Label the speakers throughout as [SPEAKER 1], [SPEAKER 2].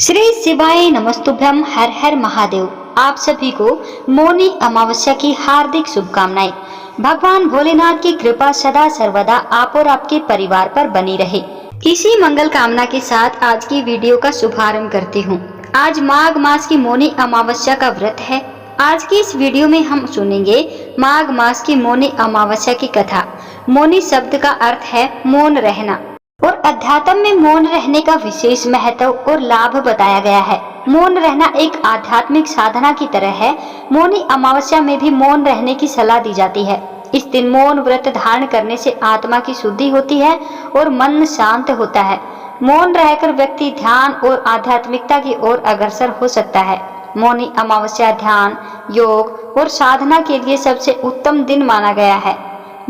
[SPEAKER 1] श्री शिवाय नमस्तुभ्यम। हर हर महादेव। आप सभी को मौनी अमावस्या की हार्दिक शुभकामनाएं। भगवान भोलेनाथ की कृपा सदा सर्वदा आप और आपके परिवार पर बनी रहे। इसी मंगल कामना के साथ आज की वीडियो का शुभारंभ करती हूँ। आज माघ मास की मौनी अमावस्या का व्रत है। आज की इस वीडियो में हम सुनेंगे माघ मास की मौनी अमावस्या की कथा। मौनी शब्द का अर्थ है मौन रहना और अध्यात्म में मौन रहने का विशेष महत्व और लाभ बताया गया है। मौन रहना एक आध्यात्मिक साधना की तरह है। मौनी अमावस्या में भी मौन रहने की सलाह दी जाती है। इस दिन मौन व्रत धारण करने से आत्मा की शुद्धि होती है और मन शांत होता है। मौन रहकर व्यक्ति ध्यान और आध्यात्मिकता की ओर अग्रसर हो सकता है। मौनी अमावस्या ध्यान, योग और साधना के लिए सबसे उत्तम दिन माना गया है।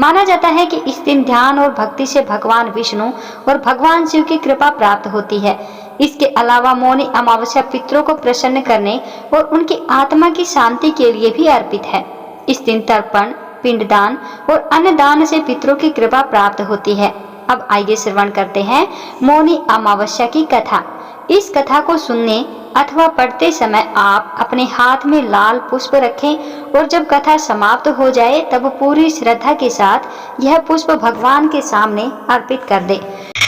[SPEAKER 1] माना जाता है कि इस दिन ध्यान और भक्ति से भगवान विष्णु और भगवान शिव की कृपा प्राप्त होती है। इसके अलावा मौनी अमावस्या पितरों को प्रसन्न करने और उनकी आत्मा की शांति के लिए भी अर्पित है। इस दिन तर्पण, पिंडदान और अन्नदान से पितरों की कृपा प्राप्त होती है। अब आइए श्रवण करते हैं मौनी अमावस्या की कथा। इस कथा को सुनने अथवा पढ़ते समय आप अपने हाथ में लाल पुष्प रखें और जब कथा समाप्त हो जाए तब पूरी श्रद्धा के साथ यह पुष्प भगवान के सामने अर्पित कर दे।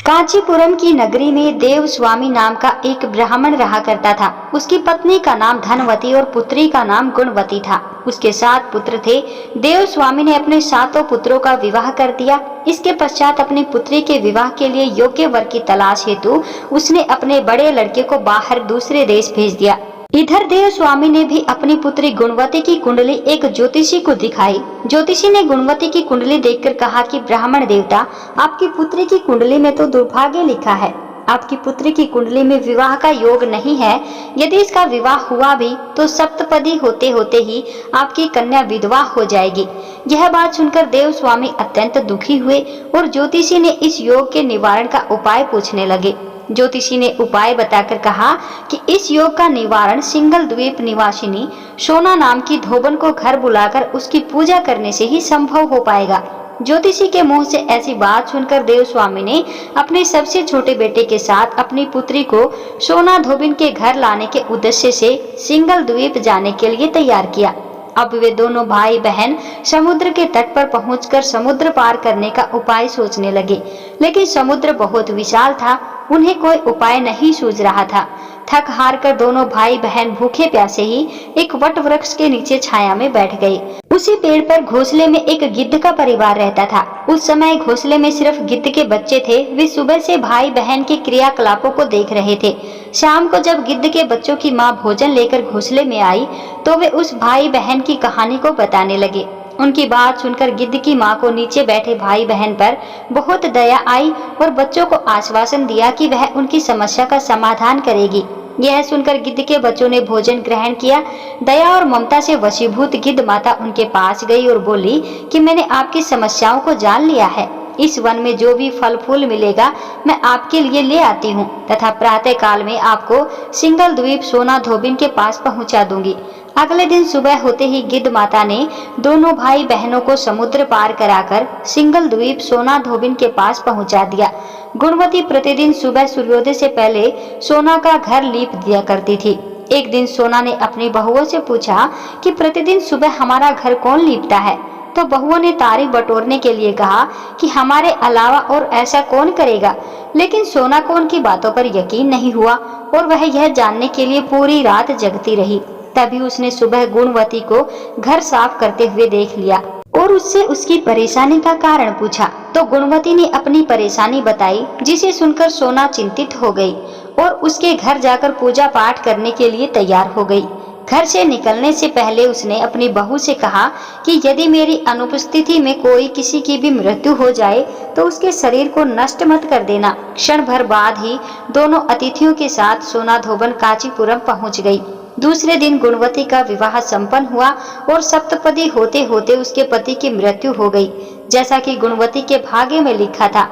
[SPEAKER 1] कांचीपुरम की नगरी में देव स्वामी नाम का एक ब्राह्मण रहा करता था। उसकी पत्नी का नाम धनवती और पुत्री का नाम गुणवती था। उसके 7 पुत्र थे। देव स्वामी ने अपने 7 पुत्रों का विवाह कर दिया। इसके पश्चात अपनी पुत्री के विवाह के लिए योग्य वर की तलाश हेतु उसने अपने बड़े लड़के को बाहर दूसरे देश भेज दिया। इधर देव स्वामी ने भी अपनी पुत्री गुणवती की कुंडली एक ज्योतिषी को दिखाई। ज्योतिषी ने गुणवती की कुंडली देखकर कहा कि ब्राह्मण देवता, आपकी पुत्री की कुंडली में तो दुर्भाग्य लिखा है। आपकी पुत्री की कुंडली में विवाह का योग नहीं है। यदि इसका विवाह हुआ भी तो सप्तपदी होते होते ही आपकी कन्या विधवा हो जाएगी। यह बात सुनकर देव स्वामी अत्यंत दुखी हुए और ज्योतिषी ने इस योग के निवारण का उपाय पूछने लगे। ज्योतिषी ने उपाय बताकर कहा कि इस योग का निवारण सिंगल द्वीप निवासिनी सोना नाम की धोबन को घर बुलाकर उसकी पूजा करने से ही संभव हो पाएगा। ज्योतिषी के मुंह से ऐसी बात सुनकर देव स्वामी ने अपने सबसे छोटे बेटे के साथ अपनी पुत्री को सोना धोबिन के घर लाने के उद्देश्य से सिंगल द्वीप जाने के लिए तैयार किया। अब वे दोनों भाई बहन समुद्र के तट पर पहुंचकर समुद्र पार करने का उपाय सोचने लगे, लेकिन समुद्र बहुत विशाल था। उन्हें कोई उपाय नहीं सूझ रहा था। थक हार कर दोनों भाई बहन भूखे प्यासे ही एक वट वृक्ष के नीचे छाया में बैठ गए। उसी पेड़ पर घोंसले में एक गिद्ध का परिवार रहता था। उस समय घोंसले में सिर्फ गिद्ध के बच्चे थे। वे सुबह से भाई बहन के क्रियाकलापों को देख रहे थे। शाम को जब गिद्ध के बच्चों की माँ भोजन लेकर घोंसले में आई तो वे उस भाई बहन की कहानी को बताने लगे। उनकी बात सुनकर गिद्ध की माँ को नीचे बैठे भाई बहन पर बहुत दया आई और बच्चों को आश्वासन दिया कि वह उनकी समस्या का समाधान करेगी। यह सुनकर गिद्ध के बच्चों ने भोजन ग्रहण किया। दया और ममता से वशीभूत गिद्ध माता उनके पास गई और बोली कि मैंने आपकी समस्याओं को जान लिया है। इस वन में जो भी फल फूल मिलेगा मैं आपके लिए ले आती हूँ तथा प्रातः काल में आपको सिंगल द्वीप सोना धोबिन के पास पहुँचा दूंगी। अगले दिन सुबह होते ही गिद्ध माता ने दोनों भाई बहनों को समुद्र पार कराकर सिंगल द्वीप सोना धोबिन के पास पहुंचा दिया। गुणवती प्रतिदिन सुबह सूर्योदय से पहले सोना का घर लीप दिया करती थी। एक दिन सोना ने अपनी बहुओं से पूछा कि प्रतिदिन सुबह हमारा घर कौन लीपता है? तो बहुओं ने तारीफ बटोरने के लिए कहा कि हमारे अलावा और ऐसा कौन करेगा। लेकिन सोना को उनकी बातों पर यकीन नहीं हुआ और वह यह जानने के लिए पूरी रात जगती रही। तभी उसने सुबह गुणवती को घर साफ करते हुए देख लिया और उससे उसकी परेशानी का कारण पूछा। तो गुणवती ने अपनी परेशानी बताई, जिसे सुनकर सोना चिंतित हो गई और उसके घर जाकर पूजा पाठ करने के लिए तैयार हो गई। घर से निकलने से पहले उसने अपनी बहू से कहा कि यदि मेरी अनुपस्थिति में कोई किसी की भी मृत्यु हो जाए तो उसके शरीर को नष्ट मत कर देना। क्षण भर बाद ही दोनों अतिथियों के साथ सोना धोबन कांचीपुरम पहुंच गई। दूसरे दिन गुणवती का विवाह संपन्न हुआ और सप्तपदी होते होते उसके पति की मृत्यु हो गई, जैसा कि गुणवती के भाग्य में लिखा था।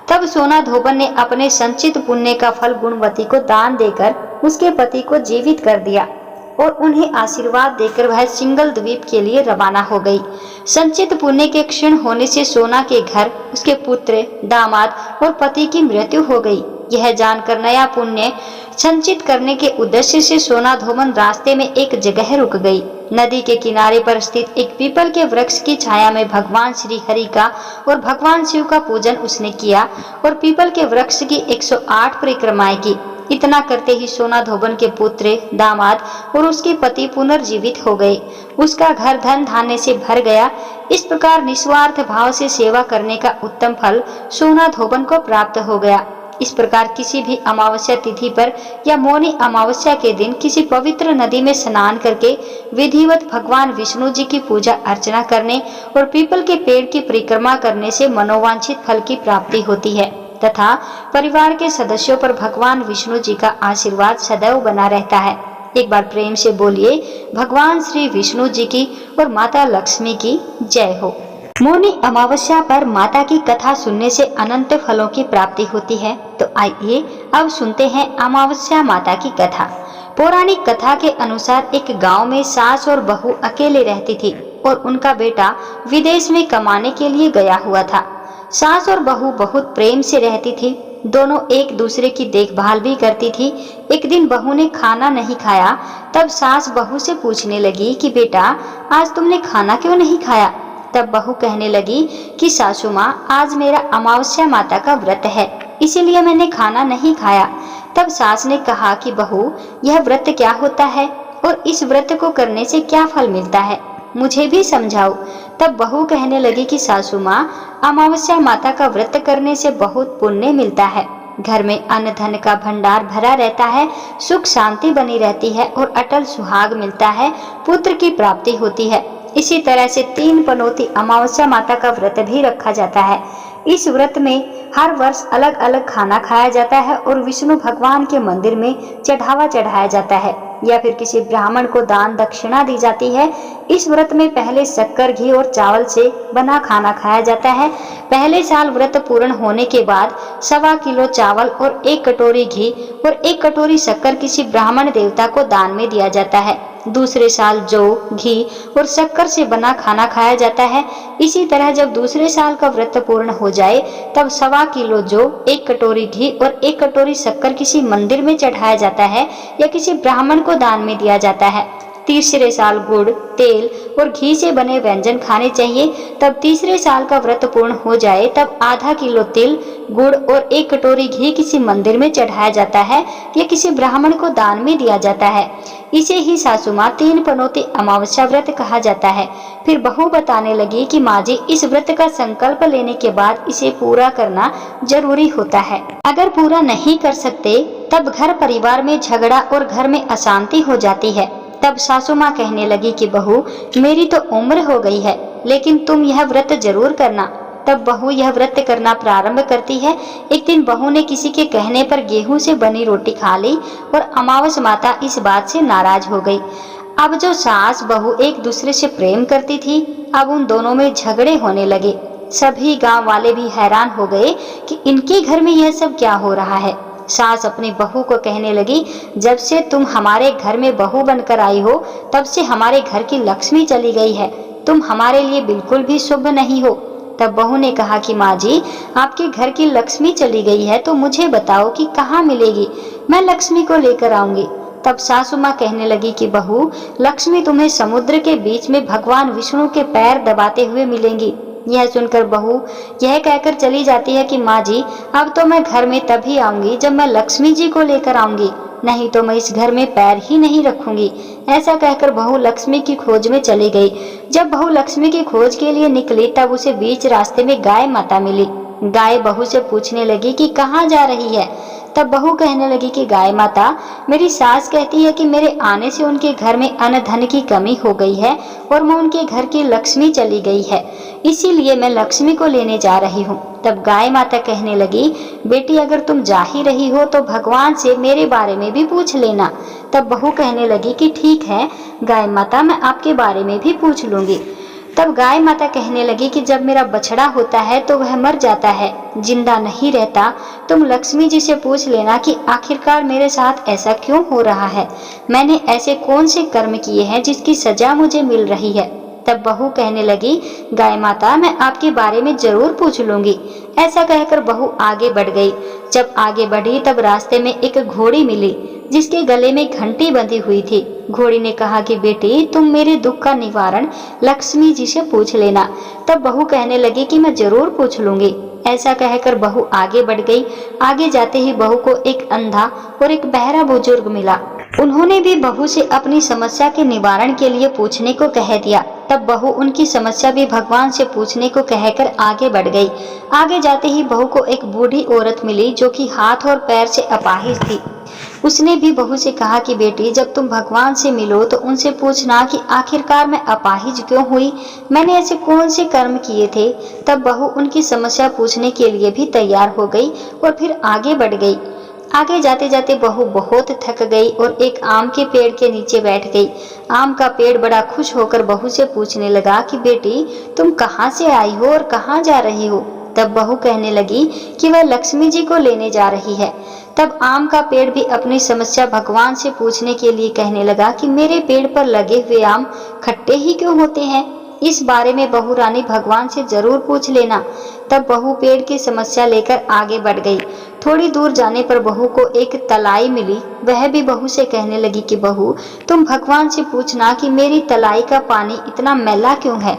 [SPEAKER 1] तब सोना धोबन ने अपने संचित पुण्य का फल गुणवती को दान देकर उसके पति को जीवित कर दिया और उन्हें आशीर्वाद देकर वह सिंगल द्वीप के लिए रवाना हो गई। संचित पुण्य के क्षीण होने से सोना के घर, उसके पुत्र, दामाद और पति की मृत्यु हो गई। यह जानकर नया पुण्य संचित करने के उद्देश्य से सोना धोबन रास्ते में एक जगह रुक गई। नदी के किनारे पर स्थित एक पीपल के वृक्ष की छाया में भगवान श्री हरि का और भगवान शिव का पूजन उसने किया और पीपल के वृक्ष की 108 परिक्रमाएं की। इतना करते ही सोना धोबन के पुत्र, दामाद और उसके पति पुनर्जीवित हो गए। उसका घर धन धान्य से भर गया। इस प्रकार निस्वार्थ भाव से सेवा करने का उत्तम फल सोना धोबन को प्राप्त हो गया। इस प्रकार किसी भी अमावस्या तिथि पर या मौनी अमावस्या के दिन किसी पवित्र नदी में स्नान करके विधिवत भगवान विष्णु जी की पूजा अर्चना करने और पीपल के पेड़ की परिक्रमा करने से मनोवांछित फल की प्राप्ति होती है तथा परिवार के सदस्यों पर भगवान विष्णु जी का आशीर्वाद सदैव बना रहता है। एक बार प्रेम से बोलिए भगवान श्री विष्णु जी की और माता लक्ष्मी की जय हो। मौनी अमावस्या पर माता की कथा सुनने से अनंत फलों की प्राप्ति होती है। तो आइए अब सुनते हैं अमावस्या माता की कथा। पौराणिक कथा के अनुसार एक गांव में सास और बहू अकेले रहती थी और उनका बेटा विदेश में कमाने के लिए गया हुआ था। सास और बहू बहुत प्रेम से रहती थी। दोनों एक दूसरे की देखभाल भी करती थी। एक दिन बहू ने खाना नहीं खाया। तब सास बहू से पूछने लगी कि बेटा आज तुमने खाना क्यों नहीं खाया। तब बहू कहने लगी कि सासू माँ आज मेरा अमावस्या माता का व्रत है, इसीलिए मैंने खाना नहीं खाया। तब सास ने कहा कि बहू यह व्रत क्या होता है और इस व्रत को करने से क्या फल मिलता है, मुझे भी समझाओ। तब बहू कहने लगी कि सासू माँ अमावस्या माता का व्रत करने से बहुत पुण्य मिलता है। घर में अन्न धन का भंडार भरा रहता है, सुख शांति बनी रहती है और अटल सुहाग मिलता है, पुत्र की प्राप्ति होती है। इसी तरह से 3 पनौती अमावस्या माता का व्रत भी रखा जाता है। इस व्रत में हर वर्ष अलग अलग खाना खाया जाता है और विष्णु भगवान के मंदिर में चढ़ावा चढ़ाया जाता है या फिर किसी ब्राह्मण को दान दक्षिणा दी जाती है। इस व्रत में पहले शक्कर, घी और चावल से बना खाना खाया जाता है। पहले साल व्रत पूर्ण होने के बाद 1.25 किलो चावल और 1 कटोरी घी और 1 कटोरी शक्कर किसी ब्राह्मण देवता को दान में दिया जाता है। दूसरे साल जौ, घी और शक्कर से बना खाना खाया जाता है। इसी तरह जब दूसरे साल का व्रत पूर्ण हो जाए तब 1.25 किलो जौ, 1 कटोरी घी और 1 कटोरी शक्कर किसी मंदिर में चढ़ाया जाता है या किसी ब्राह्मण को दान में दिया जाता है। तीसरे साल गुड़, तेल और घी से बने व्यंजन खाने चाहिए। तब तीसरे साल का व्रत पूर्ण हो जाए तब आधा किलो तिल, गुड़ और 1 कटोरी घी किसी मंदिर में चढ़ाया जाता है या किसी ब्राह्मण को दान में दिया जाता है। इसे ही सासू माँ 3 पनौती अमावस्या व्रत कहा जाता है। फिर बहू बताने लगी कि माँ जी इस व्रत का संकल्प लेने के बाद इसे पूरा करना जरूरी होता है। अगर पूरा नहीं कर सकते तब घर परिवार में झगड़ा और घर में अशांति हो जाती है। तब सासू माँ कहने लगी कि बहू मेरी तो उम्र हो गई है, लेकिन तुम यह व्रत जरूर करना। तब बहू यह व्रत करना प्रारंभ करती है। एक दिन बहू ने किसी के कहने पर गेहूं से बनी रोटी खा ली और अमावस्या माता इस बात से नाराज हो गई। अब जो सास बहू एक दूसरे से प्रेम करती थी, अब उन दोनों में झगड़े होने लगे। सभी गांव वाले भी हैरान हो गए कि इनके घर में यह सब क्या हो रहा है। सास अपनी बहू को कहने लगी, जब से तुम हमारे घर में बहू बनकर आई हो तब से हमारे घर की लक्ष्मी चली गई है। तुम हमारे लिए बिल्कुल भी शुभ नहीं हो। तब बहू ने कहा कि माँ जी आपके घर की लक्ष्मी चली गई है तो मुझे बताओ कि कहाँ मिलेगी, मैं लक्ष्मी को लेकर आऊंगी। तब सासू माँ कहने लगी कि बहू लक्ष्मी तुम्हें समुद्र के बीच में भगवान विष्णु के पैर दबाते हुए मिलेंगी। यह सुनकर बहू यह कहकर चली जाती है कि माँ जी अब तो मैं घर में तभी आऊंगी जब मैं लक्ष्मी जी को लेकर आऊंगी, नहीं तो मैं इस घर में पैर ही नहीं रखूंगी। ऐसा कहकर बहू लक्ष्मी की खोज में चली गई। जब बहू लक्ष्मी की खोज के लिए निकली तब उसे बीच रास्ते में गाय माता मिली। गाय बहू से पूछने लगी कि कहाँ जा रही है। तब बहू कहने लगी कि गाय माता मेरी सास कहती है कि मेरे आने से उनके घर में अन्न धन की कमी हो गई है और मैं उनके घर की लक्ष्मी चली गई है, इसीलिए मैं लक्ष्मी को लेने जा रही हूँ। तब गाय माता कहने लगी बेटी अगर तुम जा ही रही हो तो भगवान से मेरे बारे में भी पूछ लेना। तब बहू कहने लगी कि ठीक है गाय माता मैं आपके बारे में भी पूछ लूंगी। तब गाय माता कहने लगी कि जब मेरा बछड़ा होता है तो वह मर जाता है, जिंदा नहीं रहता। तुम लक्ष्मी जी से पूछ लेना कि आखिरकार मेरे साथ ऐसा क्यों हो रहा है, मैंने ऐसे कौन से कर्म किए हैं जिसकी सजा मुझे मिल रही है। तब बहू कहने लगी गाय माता मैं आपके बारे में जरूर पूछ लूंगी। ऐसा कहकर बहू आगे बढ़ गई। जब आगे बढ़ी तब रास्ते में एक घोड़ी मिली जिसके गले में घंटी बंधी हुई थी। घोड़ी ने कहा कि बेटी, तुम मेरे दुख का निवारण लक्ष्मी जी से पूछ लेना। तब बहू कहने लगी कि मैं जरूर पूछ लूंगी। ऐसा कहकर बहू आगे बढ़ गई। आगे जाते ही बहू को एक अंधा और एक बहरा बुजुर्ग मिला। उन्होंने भी बहू से अपनी समस्या के निवारण के लिए पूछने को कह दिया। तब बहू उनकी समस्या भी भगवान से पूछने को कहकर आगे बढ़ गई। आगे जाते ही बहू को एक बूढ़ी औरत मिली जो कि हाथ और पैर से अपाहिज थी। उसने भी बहू से कहा कि बेटी, जब तुम भगवान से मिलो तो उनसे पूछना कि आखिरकार मैं अपाहिज क्यों हुई, मैंने ऐसे कौन से कर्म किए थे। तब बहू उनकी समस्या पूछने के लिए भी तैयार हो गई और फिर आगे बढ़ गई। आगे जाते जाते बहू बहुत थक गई और एक आम के पेड़ के नीचे बैठ गई। आम का पेड़ बड़ा खुश होकर बहू से पूछने लगा कि बेटी, तुम कहाँ से आई हो और कहाँ जा रही हो। तब बहू कहने लगी कि वह लक्ष्मी जी को लेने जा रही है। तब आम का पेड़ भी अपनी समस्या भगवान से पूछने के लिए कहने लगा कि मेरे पेड़ पर लगे हुए आम खट्टे ही क्यों होते हैं, इस बारे में बहू रानी भगवान से जरूर पूछ लेना। तब बहू पेड़ की समस्या लेकर आगे बढ़ गई। थोड़ी दूर जाने पर बहू को एक तलाई मिली। वह भी बहू से कहने लगी कि बहू, तुम भगवान से पूछना कि मेरी तलाई का पानी इतना मैला क्यों है,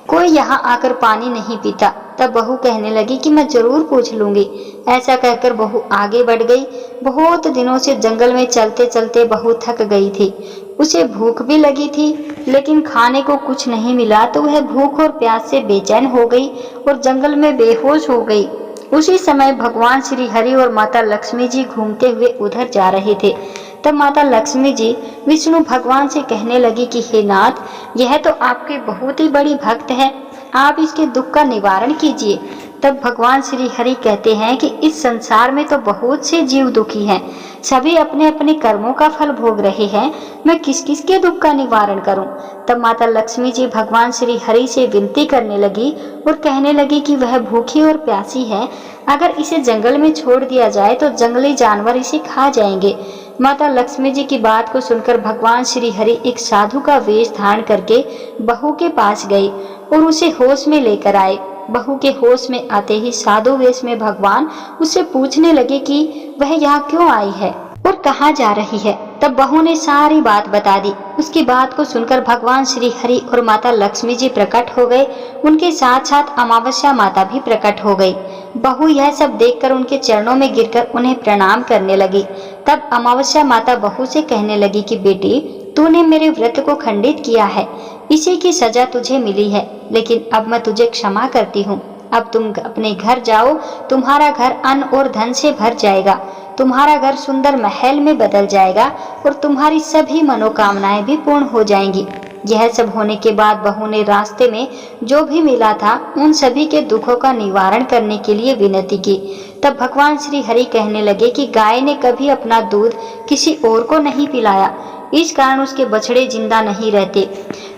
[SPEAKER 1] कोई यहाँ आकर पानी नहीं पीता। तब बहू कहने लगी कि मैं जरूर पूछ लूंगी। ऐसा कहकर बहू आगे बढ़ गई। बहुत दिनों से जंगल में चलते चलते बहू थक गई थी। उसे भूख भी लगी थी, लेकिन खाने को कुछ नहीं मिला तो वह भूख और प्यास से बेचैन हो गई और जंगल में बेहोश हो गई। उसी समय भगवान श्री हरि और माता लक्ष्मी जी घूमते हुए उधर जा रहे थे। तब माता लक्ष्मी जी विष्णु भगवान से कहने लगी कि हे नाथ, यह तो आपके बहुत ही बड़ी भक्त है, आप इसके दुख का निवारण कीजिए। तब भगवान श्री हरि कहते हैं कि इस संसार में तो बहुत से जीव दुखी हैं, सभी अपने अपने कर्मों का फल भोग रहे हैं, मैं किस किस के दुख का निवारण करूं। तब माता लक्ष्मी जी भगवान श्री हरि से विनती करने लगी और कहने लगी कि वह भूखी और प्यासी है, अगर इसे जंगल में छोड़ दिया जाए तो जंगली जानवर इसे खा जाएंगे। माता लक्ष्मी जी की बात को सुनकर भगवान श्री हरि एक साधु का वेश धारण करके बहू के पास गए और उसे होश में लेकर आए। बहू के होश में आते ही साधु वेश में भगवान उससे पूछने लगे कि वह यहाँ क्यों आई है और कहाँ जा रही है। तब बहू ने सारी बात बता दी। उसकी बात को सुनकर भगवान श्री हरि और माता लक्ष्मी जी प्रकट हो गए। उनके साथ साथ अमावस्या माता भी प्रकट हो गई। बहू यह सब देखकर उनके चरणों में गिरकर उन्हें प्रणाम करने लगी। तब अमावस्या माता बहू से कहने लगी कि बेटी, तूने मेरे व्रत को खंडित किया है, इसी की सजा तुझे मिली है, लेकिन अब मैं तुझे क्षमा करती हूँ। अब तुम अपने घर जाओ, तुम्हारा घर अन्न और धन से भर जाएगा, तुम्हारा घर सुंदर महल में बदल जाएगा और तुम्हारी सभी मनोकामनाएं भी पूर्ण हो जाएंगी। यह सब होने के बाद बहू ने रास्ते में जो भी मिला था उन सभी के दुखों का निवारण करने के लिए विनती की। तब भगवान श्री हरि कहने लगे कि गाय ने कभी अपना दूध किसी और को नहीं पिलाया, इस कारण उसके बछड़े जिंदा नहीं रहते।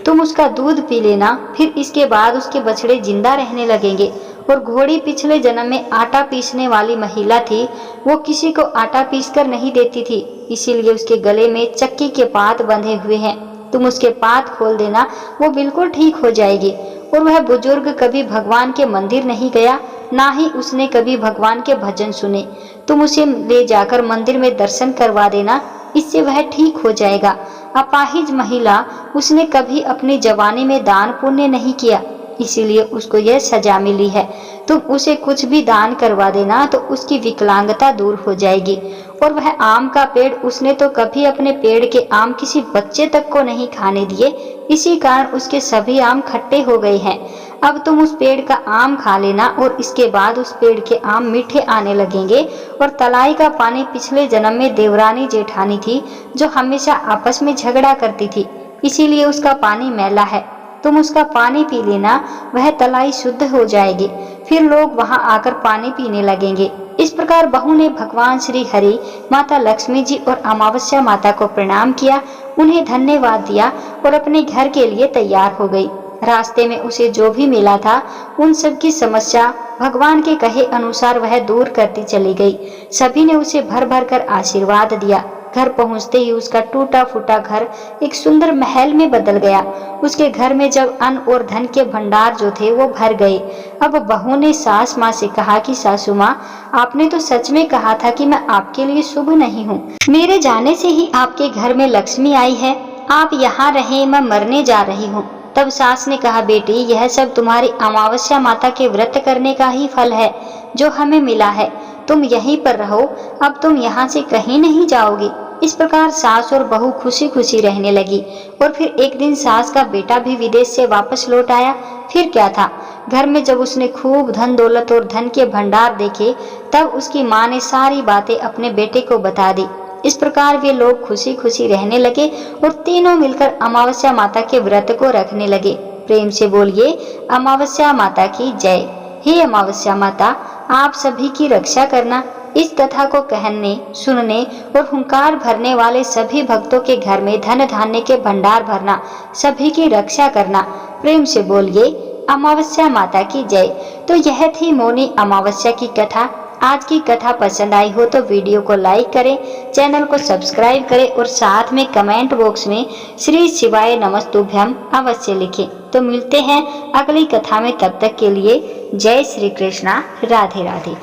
[SPEAKER 1] तुम उसका दूध पी लेना, फिर इसके बाद उसके बछड़े जिंदा रहने लगेंगे। और घोड़ी पिछले जन्म में आटा पीसने वाली महिला थी, वो किसी को आटा पीसकर नहीं देती थी, इसीलिए उसके गले में चक्की के पात बंधे हुए हैं। तुम उसके पात खोल देना, वो बिल्कुल ठीक हो जाएगी। और वह बुजुर्ग कभी भगवान के मंदिर नहीं गया, ना ही उसने कभी भगवान के भजन सुने। तुम उसे ले जाकर मंदिर में दर्शन करवा देना, इससे वह ठीक हो जाएगा। अपाहिज महिला, उसने कभी अपनी जवानी में दान पुण्य नहीं किया, इसीलिए उसको यह सजा मिली है। तुम उसे कुछ भी दान करवा देना तो उसकी विकलांगता दूर हो जाएगी। और वह आम का पेड़, उसने तो कभी अपने पेड़ के आम किसी बच्चे तक को नहीं खाने दिए, इसी कारण उसके सभी आम खट्टे हो गए हैं। अब तुम उस पेड़ का आम खा लेना और इसके बाद उस पेड़ के आम मीठे आने लगेंगे। और तलाई का पानी पिछले जन्म में देवरानी जेठानी थी, जो हमेशा आपस में झगड़ा करती थी, इसीलिए उसका पानी मैला है। तुम उसका पानी पी लेना, वह तलाई शुद्ध हो जाएगी, फिर लोग वहां आकर पानी पीने लगेंगे। इस प्रकार बहू ने भगवान श्री हरि, माता लक्ष्मी जी और अमावस्या माता को प्रणाम किया, उन्हें धन्यवाद दिया और अपने घर के लिए तैयार हो गई। रास्ते में उसे जो भी मिला था उन सब की समस्या भगवान के कहे अनुसार वह दूर करती चली गई। सभी ने उसे भर भर कर आशीर्वाद दिया। घर पहुंचते ही उसका टूटा फूटा घर एक सुंदर महल में बदल गया। उसके घर में जब अन्न और धन के भंडार जो थे वो भर गए। अब बहू ने सास माँ से कहा कि सासू माँ, आपने तो सच में कहा था कि मैं आपके लिए शुभ नहीं हूँ। मेरे जाने से ही आपके घर में लक्ष्मी आई है। आप यहाँ रहें, मैं मरने जा रही हूँ। तब सास ने कहा, बेटी, यह सब तुम्हारी अमावस्या माता के व्रत करने का ही फल है जो हमें मिला है। तुम यहीं पर रहो, अब तुम यहाँ से कहीं नहीं जाओगी। इस प्रकार सास और बहू खुशी खुशी रहने लगी। और फिर एक दिन सास का बेटा भी विदेश से वापस लौट आया। फिर क्या था, घर में जब उसने खूब धन दौलत और धन के भंडार देखे, तब उसकी माँ ने सारी बातें अपने बेटे को बता दी। इस प्रकार वे लोग खुशी खुशी रहने लगे और तीनों मिलकर अमावस्या माता के व्रत को रखने लगे। प्रेम से बोलिए अमावस्या माता की जय। हे अमावस्या माता, आप सभी की रक्षा करना। इस कथा को कहने, सुनने और हुंकार भरने वाले सभी भक्तों के घर में धन धान्य के भंडार भरना, सभी की रक्षा करना। प्रेम से बोलिए अमावस्या माता की जय। तो यह थी मौनी अमावस्या की कथा। आज की कथा पसंद आई हो तो वीडियो को लाइक करें, चैनल को सब्सक्राइब करें और साथ में कमेंट बॉक्स में श्री शिवाय नमस्तुभ्यम अवश्य लिखें। तो मिलते हैं अगली कथा में, तब तक के लिए जय श्री कृष्णा, राधे राधे।